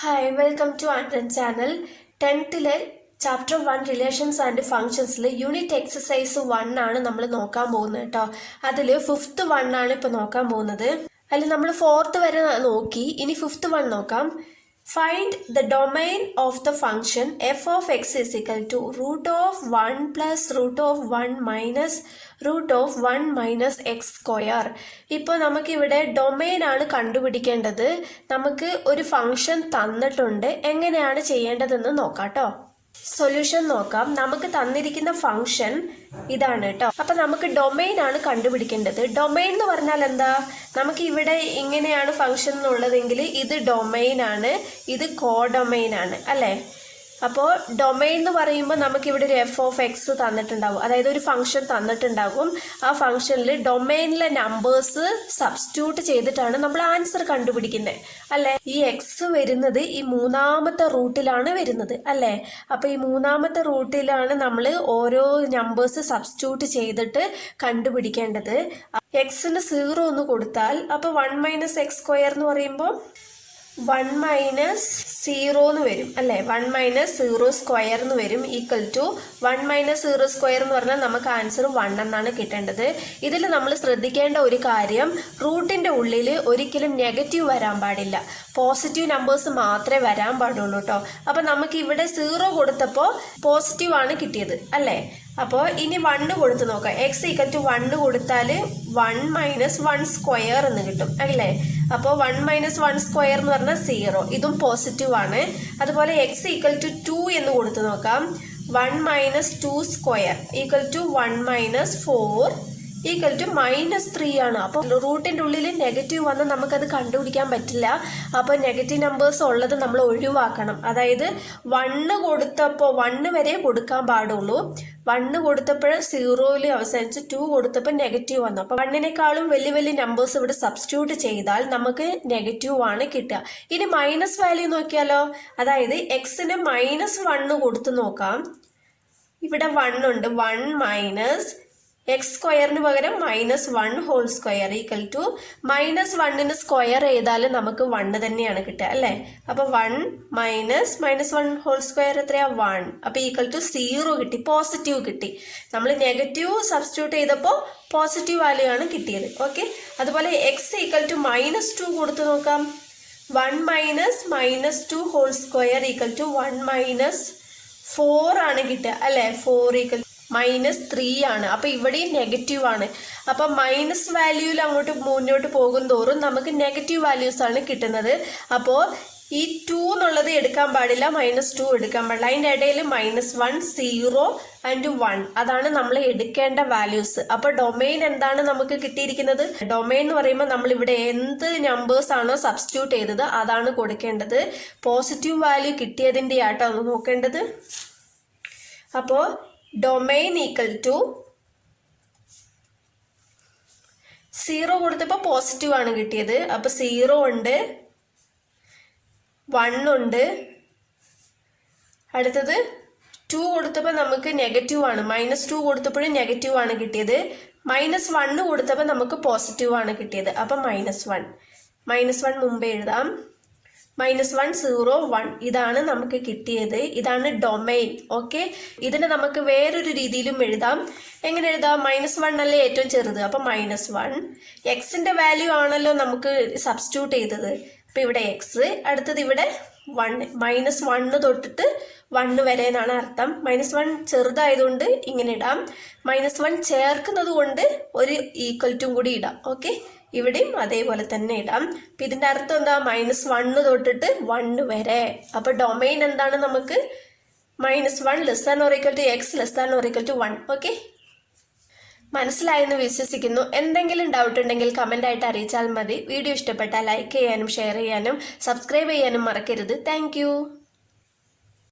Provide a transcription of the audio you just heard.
Hi, welcome to Anton channel. 10th chapter 1 relations and functions unit exercise 1 ആണ് നമ്മൾ നോക്കാൻ പോകുന്നത് കേട്ടോ. അതിൽ 5th 1 ആണ് ഇപ്പോൾ നോക്കാൻ പോകുന്നത്. അതിൽ നമ്മൾ 4th വരെ നോക്കി. ഇനി 5th 1 നോക്കാം. Find the domain of the function f of x is equal to root of 1 plus root of 1 minus root of 1 minus x square. ഇപ്പോൾ നമുക്കിവിടെ ഡൊമെയിൻ ആണ് കണ്ടുപിടിക്കേണ്ടത്. നമുക്ക് ഒരു ഫംഗ്ഷൻ തന്നിട്ടുണ്ട്. എങ്ങനെയാണ് ചെയ്യേണ്ടതെന്ന് നോക്കാം കേട്ടോ. സൊല്യൂഷൻ നോക്കാം. നമുക്ക് തന്നിരിക്കുന്ന ഫംഗ്ഷൻ ഇതാണ് കേട്ടോ. അപ്പം നമുക്ക് ഡൊമെയിൻ ആണ് കണ്ടുപിടിക്കേണ്ടത്. ഡൊമെയിൻ എന്ന് പറഞ്ഞാൽ എന്താ? നമുക്ക് ഇവിടെ ഇങ്ങനെയാണ് ഫംഗ്ഷൻ എന്നുള്ളതെങ്കിൽ ഇത് ഡൊമെയിൻ ആണ്, ഇത് കോഡൊമെയിൻ ആണ് അല്ലേ? അപ്പോൾ ഡൊമെയിൻ എന്ന് പറയുമ്പോൾ നമുക്കിവിടെ ഒരു എഫ് ഓഫ് എക്സ് തന്നിട്ടുണ്ടാവും, അതായത് ഒരു ഫംഗ്ഷൻ തന്നിട്ടുണ്ടാകും. ആ ഫംഗ്ഷനിൽ ഡൊമെയിനിലെ നമ്പേഴ്സ് സബ്സ്റ്റിറ്റ്യൂട്ട് ചെയ്തിട്ടാണ് നമ്മൾ ആൻസർ കണ്ടുപിടിക്കുന്നത് അല്ലേ? ഈ എക്സ് വരുന്നത് ഈ മൂന്നാമത്തെ റൂട്ടിലാണ് വരുന്നത് അല്ലേ? അപ്പോൾ ഈ മൂന്നാമത്തെ റൂട്ടിലാണ് നമ്മൾ ഓരോ നമ്പേഴ്സ് സബ്സ്റ്റിറ്റ്യൂട്ട് ചെയ്തിട്ട് കണ്ടുപിടിക്കേണ്ടത്. എക്സിന് 0 എന്ന് കൊടുത്താൽ അപ്പോൾ 1 മൈനസ് എക്സ് സ്ക്വയർ എന്ന് പറയുമ്പോൾ 1 മൈനസ് 0 എന്ന് വരും അല്ലേ? 1 മൈനസ് 0 സ്ക്വയർ എന്ന് വരും, ഈക്വൽ ടു 1 മൈനസ് 0 സ്ക്വയർ എന്ന് പറഞ്ഞാൽ നമുക്ക് ആൻസർ 1 എന്നാണ് കിട്ടേണ്ടത്. ഇതിൽ നമ്മൾ ശ്രദ്ധിക്കേണ്ട ഒരു കാര്യം, റൂട്ടിൻ്റെ ഉള്ളിൽ ഒരിക്കലും നെഗറ്റീവ് വരാൻ പാടില്ല, പോസിറ്റീവ് നമ്പേഴ്സ് മാത്രമേ വരാൻ പാടുള്ളൂ കേട്ടോ. അപ്പം നമുക്ക് ഇവിടെ 0 കൊടുത്തപ്പോൾ പോസിറ്റീവ് ആണ് കിട്ടിയത് അല്ലേ? അപ്പോൾ ഇനി 1 കൊടുത്ത് നോക്കാം. എക്സ് ഈക്വൽ ടു 1 കൊടുത്താൽ 1 മൈനസ് 1 സ്ക്വയർ എന്ന് കിട്ടും അല്ലേ? അപ്പോൾ 1 മൈനസ് 1 സ്ക്വയർ എന്ന് പറഞ്ഞാൽ 0, ഇതും പോസിറ്റീവ് ആണ്. അതുപോലെ എക്സ് ഈക്വൽ ടു 2 എന്ന് കൊടുത്ത് നോക്കാം. 1 minus 2 square equal to 1 minus 4 equal to -3 ആണ്. അപ്പോൾ റൂട്ടിൻ്റെ ഉള്ളിൽ നെഗറ്റീവ് വന്നാൽ നമുക്കത് കണ്ടുപിടിക്കാൻ പറ്റില്ല. അപ്പോൾ നെഗറ്റീവ് നമ്പേഴ്സ് ഉള്ളത് നമ്മൾ ഒഴിവാക്കണം. അതായത് 1 കൊടുത്തപ്പോൾ 1 വരെ കൊടുക്കാൻ പാടുള്ളൂ. 1 കൊടുത്തപ്പോൾ 0യിൽ അവസാനിച്ച് 2 കൊടുത്തപ്പോൾ നെഗറ്റീവ് വന്നു. അപ്പോൾ 1നേക്കാളും വലിയ വലിയ നമ്പേഴ്സ് ഇവിടെ സബ്സ്റ്റിറ്റ്യൂട്ട് ചെയ്താൽ നമുക്ക് നെഗറ്റീവ് ആണ് കിട്ടുക. ഇനി മൈനസ് വാല്യൂ നോക്കിയാലോ? അതായത് എക്സിന് -1 കൊടുത്ത് നോക്കാം. ഇവിടെ 1 ഉണ്ട്. 1 മൈനസ് എക്സ് സ്ക്വയറിന് പകരം -1 ഹോൾ സ്ക്വയർ ഈക്വൽ ടു -1ന് സ്ക്വയർ ചെയ്താൽ നമുക്ക് 1 തന്നെയാണ് കിട്ടുക അല്ലേ? അപ്പോൾ 1 മൈനസ് -1 ഹോൾ സ്ക്വയർ എത്രയാ? 1. അപ്പോൾ ഈക്വൽ ടു 0 കിട്ടി, പോസിറ്റീവ് കിട്ടി. നമ്മൾ നെഗറ്റീവ് സബ്സ്റ്റിറ്റ്യൂട്ട് ചെയ്തപ്പോൾ പോസിറ്റീവ് വാല്യൂ ആണ് കിട്ടിയത്. ഓക്കെ. അതുപോലെ എക്സ് ഈക്വൽ ടു -2 കൊടുത്ത് നോക്കാം. 1 minus -2 whole square equal to 1 minus 4 ആണ് കിട്ടുക അല്ലേ? 4 ഈക്വൽ -3 ആണ്. അപ്പോൾ ഇവിടെയും നെഗറ്റീവ് ആണ്. അപ്പം മൈനസ് വാല്യൂവിൽ അങ്ങോട്ട് മുന്നോട്ട് പോകും തോറും നമുക്ക് നെഗറ്റീവ് വാല്യൂസ് ആണ് കിട്ടുന്നത്. അപ്പോൾ ഈ 2 എന്നുള്ളത് എടുക്കാൻ പാടില്ല, -2 എടുക്കാൻ പാടില്ല. അതിൻ്റെ ഇടയിൽ -1 0 ആൻഡ് 1 അതാണ് നമ്മൾ എടുക്കേണ്ട വാല്യൂസ്. അപ്പോൾ ഡൊമെയിൻ എന്താണ് നമുക്ക് കിട്ടിയിരിക്കുന്നത്? ഡൊമെയിൻ എന്ന് പറയുമ്പോൾ നമ്മളിവിടെ എന്ത് നമ്പേഴ്സ് ആണോ സബ്സ്റ്റിറ്റ്യൂട്ട് ചെയ്തത് അതാണ് കൊടുക്കേണ്ടത്. പോസിറ്റീവ് വാല്യൂ കിട്ടിയതിൻ്റെ ആട്ടോ ഒന്ന് നോക്കേണ്ടത്. അപ്പോൾ ഡൊമെയിൻ ഈക്വൽ ടു 0 കൊടുത്തപ്പോൾ പോസിറ്റീവ് ആണ് കിട്ടിയത്. അപ്പോൾ 0 ഉണ്ട്, 1 ഉണ്ട്, അടുത്തത് 2 കൊടുത്തപ്പോൾ നമുക്ക് നെഗറ്റീവ് ആണ്. -2 കൊടുത്തപ്പോഴും നെഗറ്റീവ് ആണ് കിട്ടിയത്. -1 കൊടുത്തപ്പോൾ നമുക്ക് പോസിറ്റീവ് ആണ് കിട്ടിയത്. അപ്പം -1 മുമ്പേ എഴുതാം. -1 0 1 ഇതാണ് നമുക്ക് കിട്ടിയത്. ഇതാണ് ഡൊമെയിൻ. ഓക്കെ. ഇതിനെ നമുക്ക് വേറൊരു രീതിയിലും എഴുതാം. എങ്ങനെ എഴുതാം? -1 അല്ലേ ഏറ്റവും ചെറുത്, അപ്പം -1. എക്സിൻ്റെ വാല്യൂ ആണല്ലോ നമുക്ക് സബ്സ്റ്റിറ്റ്യൂട്ട് ചെയ്തത്. അപ്പം ഇവിടെ എക്സ്, അടുത്തത് ഇവിടെ 1. -1 തൊട്ടിട്ട് 1 വരെ എന്നാണ് അർത്ഥം. -1 ചെറുതായതുകൊണ്ട് ഇങ്ങനെ ഇടാം. -1 ചേർക്കുന്നത് കൊണ്ട് ഒരു ഈക്വൽ ടു കൂടി ഇടാം. ഓക്കെ. ഇവിടെയും അതേപോലെ തന്നെ ഇടാം. അപ്പം ഇതിൻ്റെ അർത്ഥം എന്താ? -1 തൊട്ടിട്ട് 1 വരെ. അപ്പോൾ ഡൊമെയിൻ എന്താണ്? നമുക്ക് -1 less than or equal to x less than or equal to 1. Okay. മനസ്സിലായെന്ന് വിശ്വസിക്കുന്നു. എന്തെങ്കിലും ഡൗട്ട് ഉണ്ടെങ്കിൽ കമൻ്റ് ആയിട്ട് അറിയിച്ചാൽ മതി. വീഡിയോ ഇഷ്ടപ്പെട്ടാൽ ലൈക്ക് ചെയ്യാനും ഷെയർ ചെയ്യാനും സബ്സ്ക്രൈബ് ചെയ്യാനും മറക്കരുത്. താങ്ക്